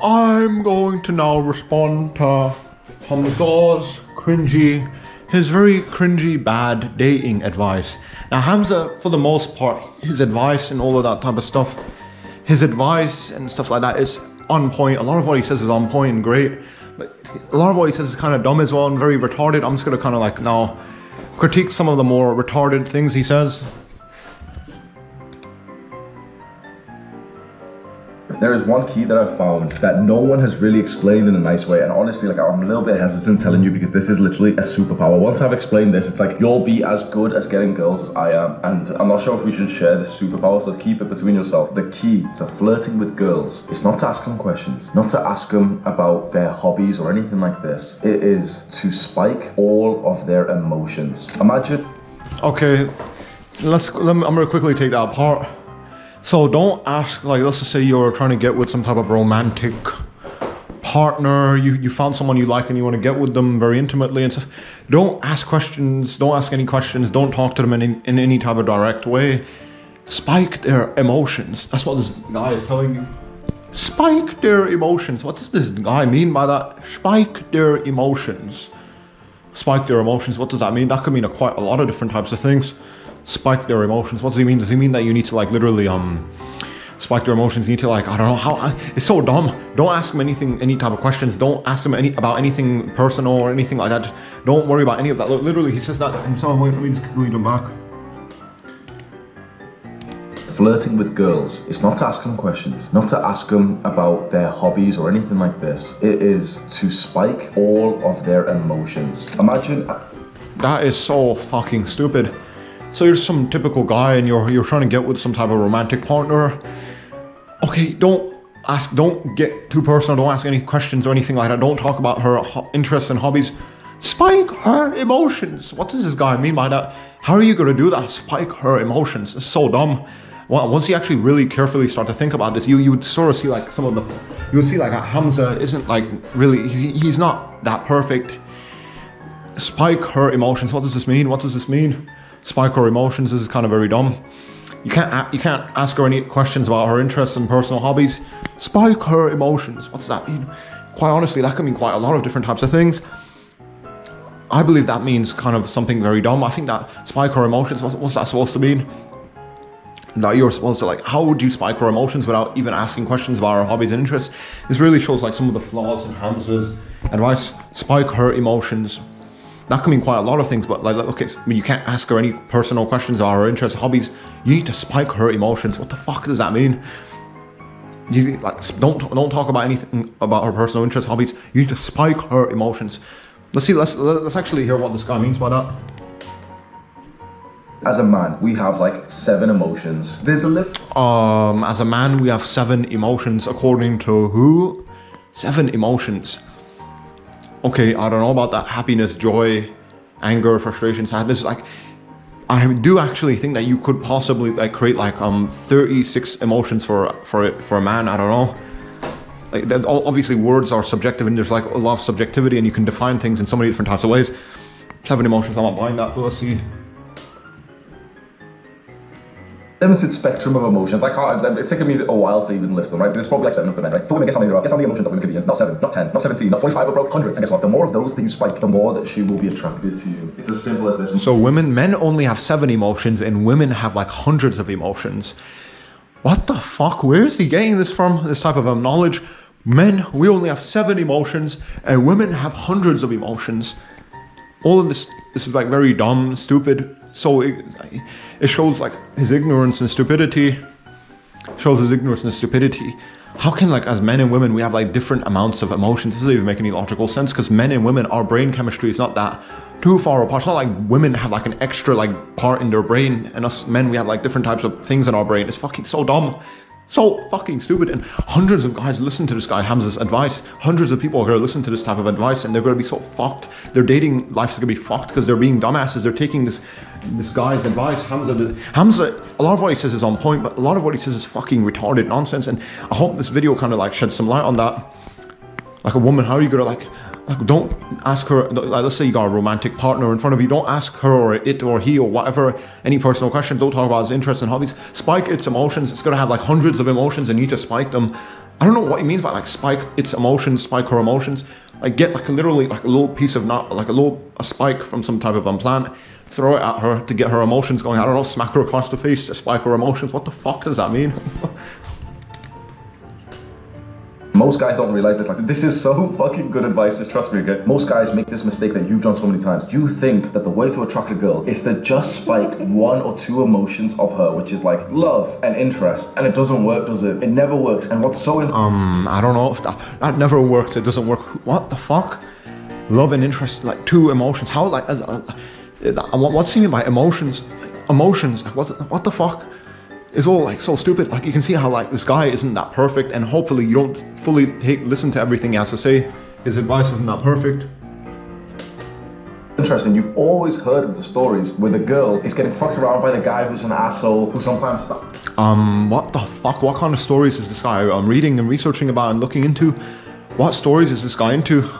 I'm going to now respond to HAMZA's his very cringy, bad dating advice. Now, HAMZA, for the most part, his advice and all of that type of stuff, his advice and stuff like that is on point. A lot of what he says is on point and great, but a lot of what he says is kind of dumb as well and very retarded. I'm just gonna kind of like now critique some of the more retarded things he says. There is one key that I've found that no one has really explained in a nice way, and honestly, like, I'm a little bit hesitant telling you because this is literally a superpower. Once I've explained this, it's like you'll be as good as getting girls as I am, and I'm not sure if we should share this superpower, so keep it between yourself. The key to flirting with girls is not to ask them questions, not to ask them about their hobbies or anything like this. It is to spike all of their emotions. Imagine. Okay, I'm gonna quickly take that apart. So don't ask, like, let's just say you're trying to get with some type of romantic partner, you found someone you like and you want to get with them very intimately and stuff. Don't ask questions, don't ask any questions, don't talk to them in any type of direct way. Spike their emotions. That's what this guy is telling you. Spike their emotions. What does this guy mean by that? Spike their emotions. Spike their emotions, what does that mean? That could mean quite a lot of different types of things. Spike their emotions. What does he mean? Does he mean that you need to like literally spike their emotions? You need to like, I don't know how. It's so dumb. Don't ask him anything, any type of questions. Don't ask him about anything personal or anything like that. Don't worry about any of that. Literally, he says that himself. Wait, let me just quickly jump back. Flirting with girls is not to ask them questions, not to ask them about their hobbies or anything like this. It is to spike all of their emotions. Imagine. That is so fucking stupid. So you're some typical guy and you're trying to get with some type of romantic partner. Okay, don't get too personal, don't ask any questions or anything like that. Don't talk about her interests and hobbies. Spike her emotions. What does this guy mean by that? How are you gonna do that? Spike her emotions. It's so dumb. Well, once you actually really carefully start to think about this, you would sort of see like some of the, you would see like HAMZA isn't like really, he's not that perfect. Spike her emotions. What does this mean? What does this mean? Spike her emotions. This is kind of very dumb. You can't ask her any questions about her interests and personal hobbies. Spike her emotions. What's that mean? Quite honestly, that can mean quite a lot of different types of things. I believe that means kind of something very dumb. I think that spike her emotions, what's that supposed to mean? That you're supposed to like, how would you spike her emotions without even asking questions about her hobbies and interests? This really shows like some of the flaws in HAMZA's advice. Spike her emotions. That can mean quite a lot of things, but like, okay, you can't ask her any personal questions about her interests, hobbies. You need to spike her emotions. What the fuck does that mean? You like don't talk about anything about her personal interests, hobbies. You need to spike her emotions. Let's actually hear what this guy means by that. As a man, we have like 7 emotions. There's a list. As a man, we have 7 emotions, according to who? 7 emotions. Okay, I don't know about that. Happiness, joy, anger, frustration, sadness. Like, I do actually think that you could possibly like create like 36 emotions for a man. I don't know. Like, obviously words are subjective and there's like a lot of subjectivity and you can define things in so many different types of ways. 7 emotions, I'm not buying that, but let's see. Limited spectrum of emotions. I can't, it's taken me a while to even list them, right? There's probably like 7 for men, right? For women, guess how many there are? Guess how many emotions that women could be in? Not 7, not 10, not 17, not 25, but hundreds. And guess what? The more of those that you spike, the more that she will be attracted to you. It's as simple as this. So men only have 7 emotions and women have like hundreds of emotions. What the fuck? Where is he getting this from? This type of knowledge? Men, we only have 7 emotions and women have hundreds of emotions. All of this is like very dumb, stupid. So it shows like his ignorance and stupidity. Shows his ignorance and stupidity. How can like as men and women we have like different amounts of emotions? This doesn't even make any logical sense because men and women, our brain chemistry is not that too far apart. It's not like women have like an extra like part in their brain and us men we have like different types of things in our brain. It's fucking so dumb. So fucking stupid, and hundreds of guys listen to this guy HAMZA's advice. Hundreds of people are gonna listen to this type of advice and they're gonna be so fucked. Their dating life is gonna be fucked because they're being dumbasses. They're taking this guy's advice. HAMZA, a lot of what he says is on point, but a lot of what he says is fucking retarded nonsense. And I hope this video kind of like sheds some light on that. Like a woman, how are you gonna like don't ask her, like, let's say you got a romantic partner in front of you, don't ask her or it or he or whatever any personal question. Don't talk about his interests and hobbies. Spike its emotions. It's gonna have like hundreds of emotions and you need to spike them. I don't know what he means by like spike its emotions, spike her emotions. Like get like literally like a little piece of like a spike from some type of plant, throw it at her to get her emotions going. I don't know, smack her across the face to spike her emotions. What the fuck does that mean? Most guys don't realize this. Like, this is so fucking good advice. Just trust me, okay? Most guys make this mistake that you've done so many times. You think that the way to attract a girl is to just spike 1 or 2 emotions of her, which is like love and interest. And it doesn't work, does it? It never works. And what's so I don't know if that never works. It doesn't work. What the fuck? Love and interest, like 2 emotions. How like what's he mean by emotions? Emotions. Like, what the fuck? It's all like so stupid. Like you can see how like this guy isn't that perfect, and hopefully you don't fully listen to everything he has to say. His advice isn't that perfect. Interesting. You've always heard of the stories where the girl is getting fucked around by the guy who's an asshole, who sometimes what the fuck? What kind of stories is this guy reading and researching about and looking into? What stories is this guy into?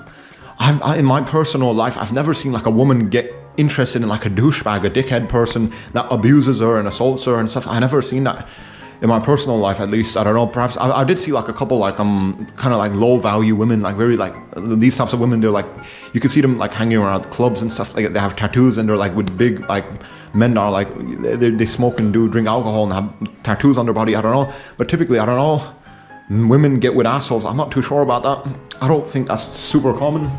In my personal life, I've never seen like a woman get interested in like a douchebag, a dickhead person that abuses her and assaults her and stuff. I never seen that in my personal life, at least. I don't know, perhaps I did see like a couple like kind of like low value women, like very like these types of women. They're like, you can see them like hanging around clubs and stuff. Like they have tattoos and they're like with big like men are like they smoke and drink alcohol and have tattoos on their body. I don't know, but typically I don't know, women get with assholes. I'm not too sure about that. I don't think that's super common.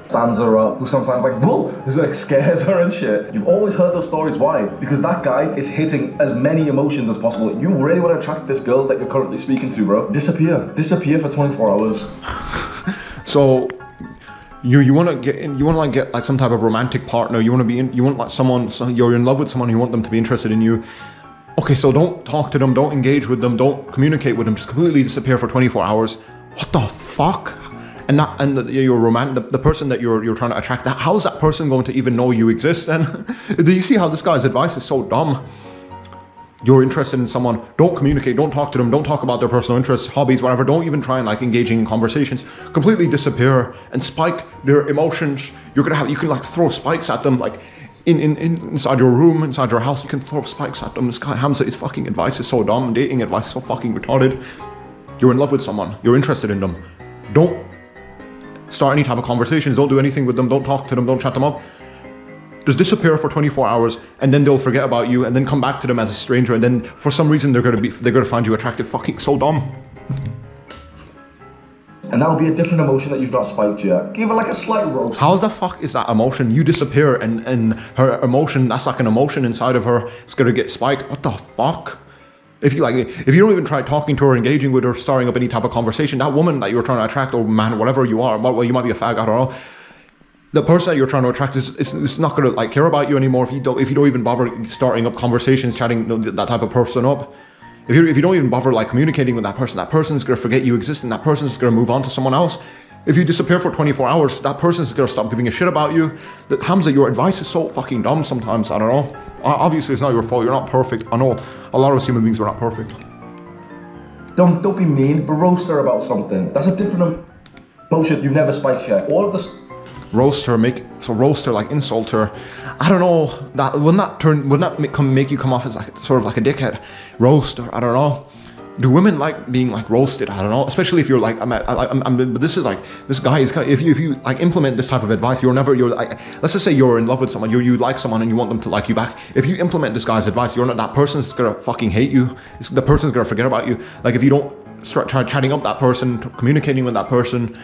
Stands her up, who sometimes like, whoa, this like scares her and shit. You've always heard those stories. Why? Because that guy is hitting as many emotions as possible. You really want to attract this girl that you're currently speaking to, bro. Disappear for 24 hours. So you want to get like some type of romantic partner. You want like someone, so you're in love with someone, you want them to be interested in you. Okay, so don't talk to them, don't engage with them, don't communicate with them, just completely disappear for 24 hours. What the fuck? The person that you're trying to attract, how's that person going to even know you exist then? Do you see how this guy's advice is so dumb? You're interested in someone, don't communicate, don't talk to them, don't talk about their personal interests, hobbies, whatever, don't even try and like engaging in conversations, completely disappear and spike their emotions. You can like throw spikes at them, like inside your room, inside your house, you can throw spikes at them. This guy HAMZA, his fucking advice is so dumb, dating advice is so fucking retarded. You're in love with someone, you're interested in them, don't start any type of conversations, don't do anything with them, don't talk to them, don't chat them up. Just disappear for 24 hours and then they'll forget about you and then come back to them as a stranger, and then for some reason they're gonna find you attractive. Fucking so dumb. And that'll be a different emotion that you've not spiked yet. Give her like a slight roast. How the fuck is that emotion? You disappear and her emotion, that's like an emotion inside of her, it's gonna get spiked. What the fuck? If you don't even try talking to her, engaging with her, starting up any type of conversation, that woman that you're trying to attract, or man, whatever you are, well, you might be a fag, I don't know. The person that you're trying to attract is not gonna like care about you anymore if you don't even bother starting up conversations, chatting that type of person up. If you don't even bother like communicating with that person's gonna forget you exist, and that person's gonna move on to someone else. If you disappear for 24 hours, that person's gonna stop giving a shit about you. HAMZA, your advice is so fucking dumb sometimes, I don't know. Obviously it's not your fault, you're not perfect. I know a lot of us human beings are not perfect. Don't be mean, but roast her about something. That's a different emotion you've never spiked yet. All of this. Roast her, like insult her. I don't know, that would not make you come off as like sort of like a dickhead. Roast her, I don't know. Do women like being like roasted? I don't know, especially if you're like, but this is like, this guy is kind of, if you like implement this type of advice, you're like, let's just say you're in love with someone, you like someone and you want them to like you back. If you implement this guy's advice, that person's gonna fucking hate you. The person's gonna forget about you. Like if you don't start chatting up that person, communicating with that person,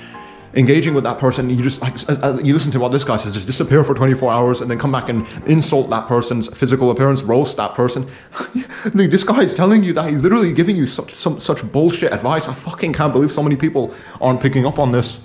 engaging with that person, you just like, you listen to what this guy says, just disappear for 24 hours and then come back and insult that person's physical appearance, roast that person. This guy is telling you that, he's literally giving you such bullshit advice. I fucking can't believe so many people aren't picking up on this.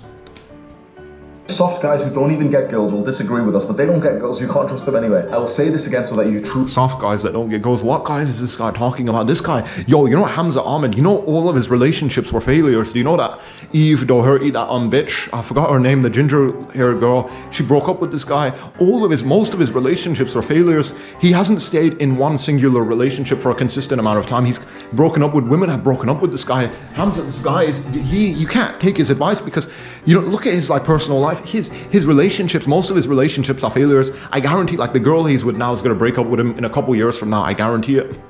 Soft guys who don't even get girls will disagree with us, but they don't get girls, you can't trust them anyway. I will say this again so that you Soft guys that don't get girls. What guys is this guy talking about? This guy, yo, you know HAMZA Ahmed, you know all of his relationships were failures. Do you know that? Eve Doherty, that bitch, I forgot her name, the ginger hair girl, she broke up with this guy. Most of his relationships were failures. He hasn't stayed in one singular relationship for a consistent amount of time. He's broken up with women, have broken up with this guy. HAMZA, this guy is, you can't take his advice because you don't look at his like personal life. His relationships, most of his relationships are failures. I guarantee, like the girl he's with now is gonna break up with him in a couple years from now. I guarantee it.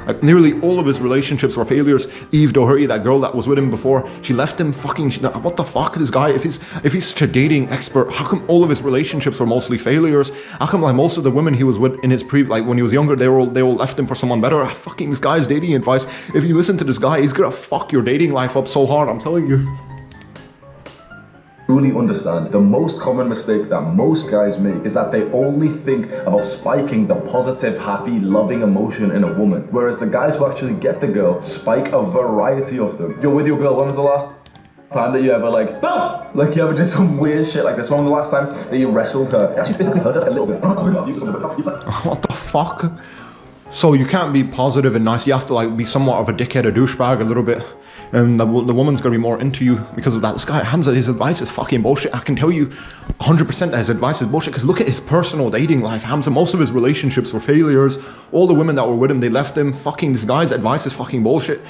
Like nearly all of his relationships were failures. Eve Doherty, that girl that was with him before, she left him. Fucking, what the fuck, this guy? If he's such a dating expert, how come all of his relationships were mostly failures? How come like most of the women he was with in his like when he was younger, they all left him for someone better? Fucking this guy's dating advice. If you listen to this guy, he's gonna fuck your dating life up so hard. I'm telling you. Truly understand the most common mistake that most guys make is that they only think about spiking the positive, happy, loving emotion in a woman, whereas the guys who actually get the girl spike a variety of them. You're with your girl, when was the last time that you ever like you ever did some weird shit like this? When was the last time that you wrestled her? Actually physically hurt her a little bit. What the fuck? So you can't be positive and nice, you have to like be somewhat of a dickhead, a douchebag a little bit. And the woman's gonna be more into you because of that. This guy, HAMZA, his advice is fucking bullshit. I can tell you 100% that his advice is bullshit, because look at his personal dating life. HAMZA, most of his relationships were failures. All the women that were with him, they left him. Fucking this guy's advice is fucking bullshit.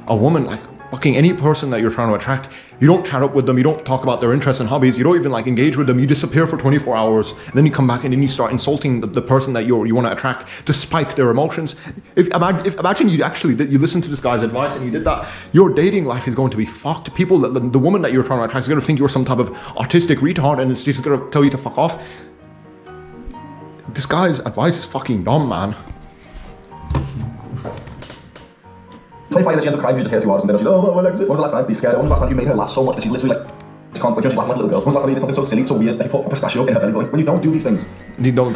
A woman, like fucking any person that you're trying to attract, you don't chat up with them, you don't talk about their interests and hobbies, you don't even like engage with them, you disappear for 24 hours, and then you come back and then you start insulting the person that you want to attract to spike their emotions. If imagine you actually did, you listened to this guy's advice and you did that, your dating life is going to be fucked. People, the woman that you're trying to attract is going to think you're some type of autistic retard, and it's just going to tell you to fuck off. This guy's advice is fucking dumb, man. 25 that she ends up crying, she just hears 2 hours and then she's oh, well, when was the last time? Be scared. When was the last time you made her laugh so much that she literally like, she can't, like, she's laughing like a little girl? When was the last time you did something so silly, so weird, that you put a pistachio in her belly button? When you don't do these things. You don't,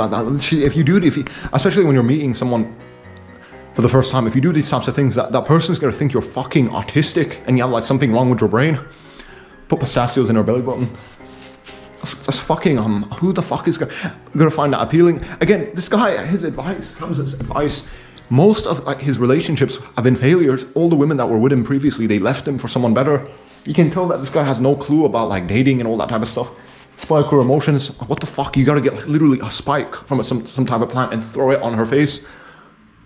especially when you're meeting someone for the first time, if you do these types of things, that person's gonna think you're fucking autistic and you have like something wrong with your brain. Put pistachios in her belly button. That's fucking, who the fuck is gonna find that appealing? Again, this guy, his advice, HAMZA's advice, most of like his relationships have been failures. All the women that were with him previously, they left him for someone better. You can tell that this guy has no clue about like dating and all that type of stuff. Spike her emotions. What the fuck? You gotta get like literally a spike from some type of plant and throw it on her face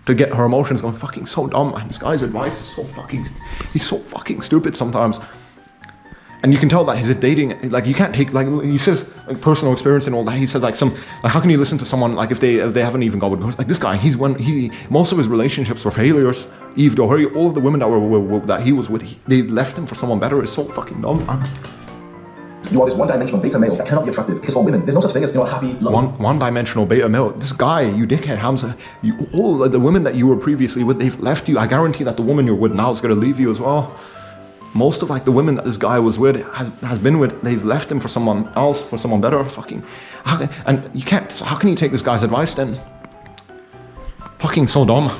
to get her emotions going. Fucking so dumb, man. This guy's advice is so fucking, he's so fucking stupid sometimes. And you can tell that his dating, like you can't take, like he says, like personal experience and all that. He says like how can you listen to someone like if they haven't even gone with girls? Like this guy, most of his relationships were failures. Eve Doherty, all of the women that he was with, they left him for someone better. It's so fucking dumb, man. You are this one-dimensional beta male that cannot be attractive because all women, there's no such thing as, a happy, loving. One-dimensional beta male. This guy, you dickhead, HAMZA, all the women that you were previously with, they've left you. I guarantee that the woman you're with now is gonna leave you as well. Most of like the women that this guy was with, has been with, they've left him for someone else, for someone better. Fucking, and you can't. How can you take this guy's advice then? Fucking so dumb.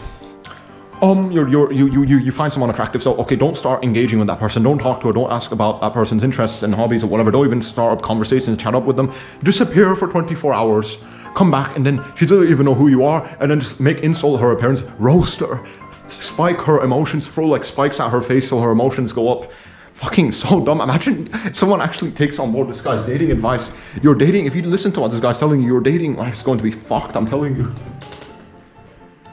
You find someone attractive, so okay, don't start engaging with that person. Don't talk to her. Don't ask about that person's interests and hobbies or whatever. Don't even start up conversations, chat up with them. Disappear for 24 hours. Come back and then she doesn't even know who you are, and then just insult her appearance, roast her, spike her emotions, throw like spikes at her face so her emotions go up. Fucking so dumb. Imagine someone actually takes on board this guy's dating advice. Your dating, if you listen to what this guy's telling you, your dating life is going to be fucked, I'm telling you.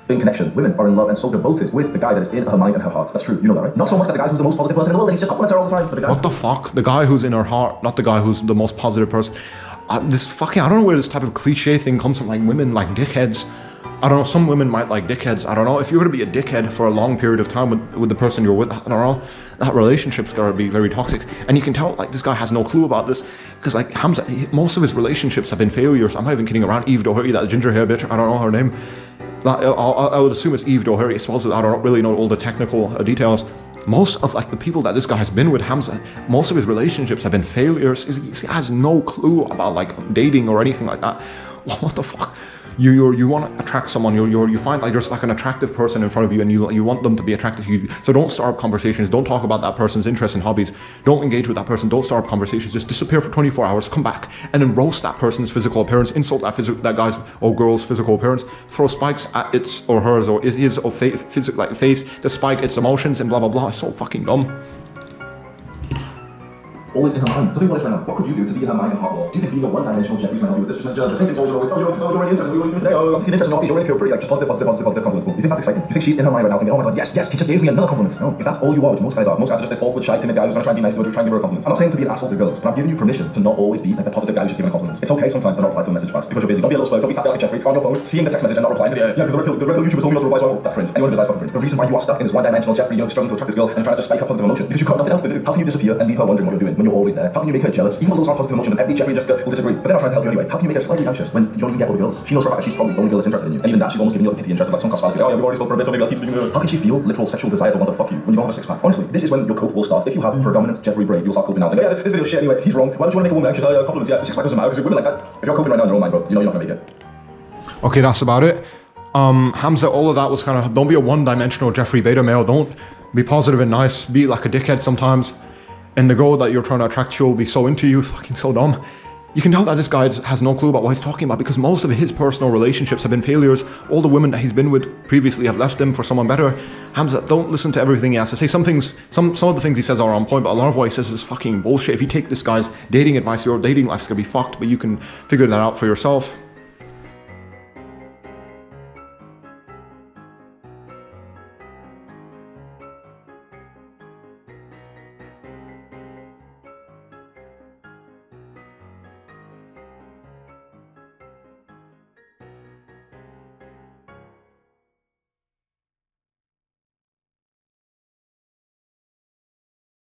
In connection, women are in love and so devoted with the guy that is in her mind and her heart. That's true, you know that, right? Not so much that the guy who's the most positive person in the world and he's just compliments her all the time, but the guy... What the fuck? The guy who's in her heart, not the guy who's the most positive person. I don't know where this type of cliche thing comes from, like women like dickheads. I don't know, some women might like dickheads. I don't know, if you're gonna be a dickhead for a long period of time with the person you're with, I don't know, that relationship's gotta be very toxic. And you can tell, like, this guy has no clue about this, because like HAMZA, most of his relationships have been failures. I'm not even kidding around. Eve Doherty, that ginger hair bitch, I don't know her name. I would assume it's Eve Doherty. It spells it, I don't really know all the technical details. Most of like the people that this guy has been with, HAMZA, most of his relationships have been failures. He has no clue about like dating or anything like that. What the fuck? You want to attract someone, you find like there's like an attractive person in front of you and you want them to be attracted to you. So don't start up conversations, don't talk about that person's interests and hobbies, don't engage with that person, don't start up conversations, just disappear for 24 hours, come back, and then roast that person's physical appearance, insult that guy's or girl's physical appearance, throw spikes at its or hers or his or face to spike its emotions and blah blah blah. It's so fucking dumb. always in her mind. So think about this right now. What could you do to be in her mind and heart more? Do you think being a one-dimensional Jeffrey's might help you with this? Just the same thing's always, oh, you're really interested, what are you doing today? Oh, I'm taking interest in hobbies, you're really cool, pretty, like, just positive compliments. You think that's exciting? You think she's in her mind right now thinking, oh my god, yes, he just gave me another compliment. No, if that's all you are, which most guys are just this awkward, shy, timid guy who's gonna try and be nice to her, trying to give her a compliment. I'm not saying to be an asshole to girls, but I'm giving you permission to not always be like the positive guy who's just giving compliments. It's okay sometimes to not reply to a message fast because you're busy. Don't be a little slow, don't be sat there like Jeffrey on your phone, seeing the text message and not replying. Yeah, because the regular YouTubers told me not to reply, so that's cringe. Anyone who does that fucking cringe. The reason why you are stuck in this one-dimensional Jeffrey, struggling to attract this girl and trying to just spike up positive emotion because you've got nothing else to do. How can you disappear and leave her wondering what you're doing when you're always there? How can you make her jealous? Even though those aren't positive emotions, and every Jeffrey and Jessica will disagree, but they're not trying to help you anyway. How can you make her slightly anxious when you don't even get other girls? She knows for a fact that she's probably the only girl that's interested in you, and even that she's almost giving you like the interest of like some cost fallacy. Oh yeah, we've already spoke for a bit, so maybe I'll keep doing it. How can she feel literal sexual desire to want to fuck you when you don't have a six-pack? Honestly, this is when your cope will start. If you have predominant Jeffrey brain, you'll start coping out. Like, yeah, this video's shit anyway. He's wrong. Why don't you want to make a woman anxious? Oh, yeah, compliments. Yeah, six-pack doesn't matter because women like that. If you're coping right now in your own mind, bro, you know you're not gonna make it. Okay, that's about it. HAMZA, all of that was kind of, don't be a one-dimensional Jeffrey beta male. Don't be positive and nice. Be like a dickhead sometimes. And the girl that you're trying to attract, she'll be so into you, fucking so dumb. You can tell that this guy has no clue about what he's talking about because most of his personal relationships have been failures. All the women that he's been with previously have left him for someone better. HAMZA, don't listen to everything he has to say. Some of the things he says are on point, but a lot of what he says is fucking bullshit. If you take this guy's dating advice, your dating life's gonna be fucked, but you can figure that out for yourself.